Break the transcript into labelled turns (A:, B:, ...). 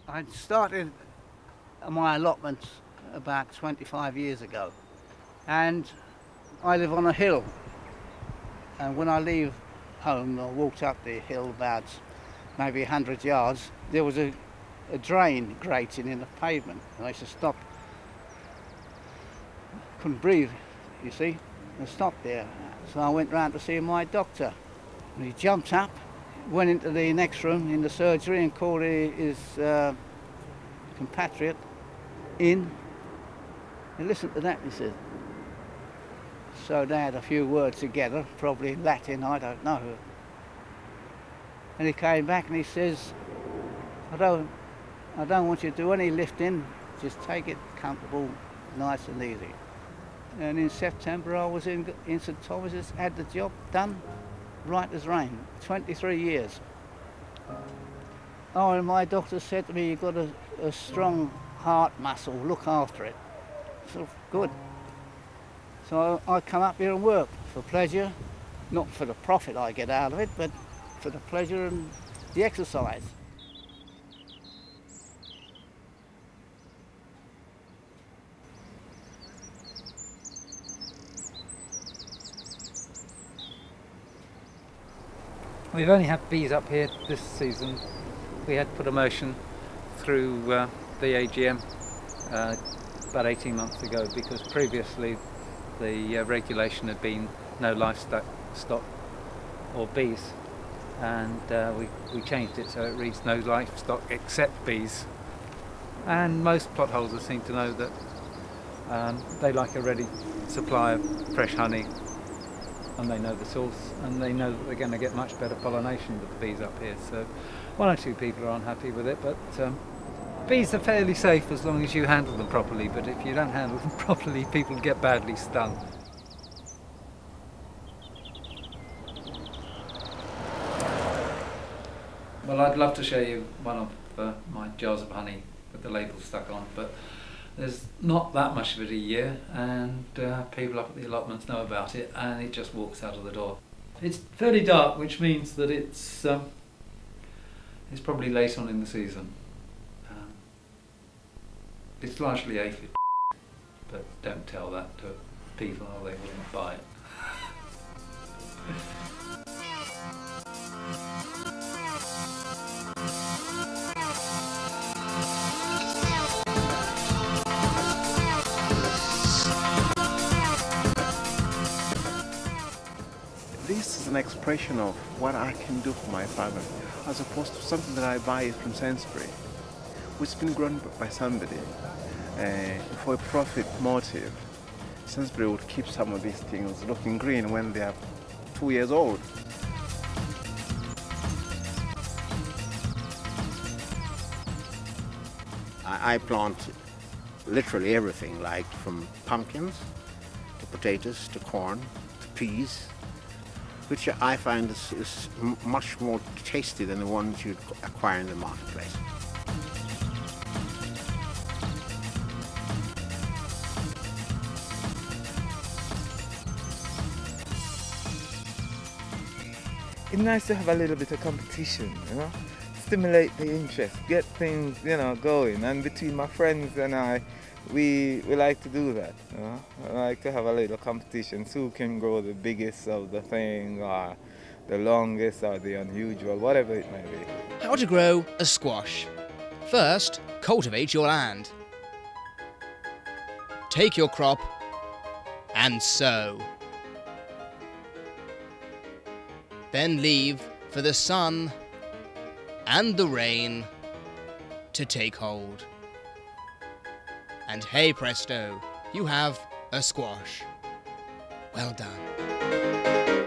A: I started my allotments about 25 years ago, and I live on a hill, and when I leave home, I walked up the hill about maybe 100 yards, there was a drain grating in the pavement, and I used to stop, couldn't breathe, you see, and stopped there. So I went round to see my doctor, and he jumped up, went into the next room in the surgery and called his compatriot in, and listened to that, he said. So they had a few words together, probably in Latin, I don't know. And he came back and he says, I don't want you to do any lifting, just take it comfortable, nice and easy. And in September I was in St Thomas's, had the job done, right as rain, 23 years. Oh, and my doctor said to me, you've got a strong heart muscle, look after it. So, good. So I come up here and work for pleasure, not for the profit I get out of it, but for the pleasure and the exercise.
B: We've only had bees up here this season. We had put a motion through the AGM about 18 months ago, because previously the regulation had been no livestock stock or bees, and we changed it so it reads no livestock except bees. And most plot holders seem to know that they like a ready supply of fresh honey, and they know the source, and they know that they're going to get much better pollination with the bees up here. So one or two people are unhappy with it, but bees are fairly safe as long as you handle them properly, but if you don't handle them properly, people get badly stung. Well, I'd love to show you one of my jars of honey with the label stuck on, but there's not that much of it a year, and people up at the allotments know about it, and it just walks out of the door. It's fairly dark, which means that it's probably late on in the season. It's largely aphid, but don't tell that to people or they wouldn't buy it.
C: This is an expression of what I can do for my family, as opposed to something that I buy from Sainsbury, which has been grown by somebody for a profit motive. Sainsbury would keep some of these things looking green when they are 2 years old.
D: I plant literally everything, like from pumpkins to potatoes to corn to peas, which I find is much more tasty than the ones you acquire in the marketplace.
E: It's nice to have a little bit of competition, you know, stimulate the interest, get things, you know, going. And between my friends and I, we like to do that, you know. I like to have a little competition, so who can grow the biggest of the thing, or the longest, or the unusual, whatever it may be.
F: How to grow a squash. First, cultivate your land. Take your crop and sow. Then leave for the sun and the rain to take hold. And hey presto, you have a squash. Well done.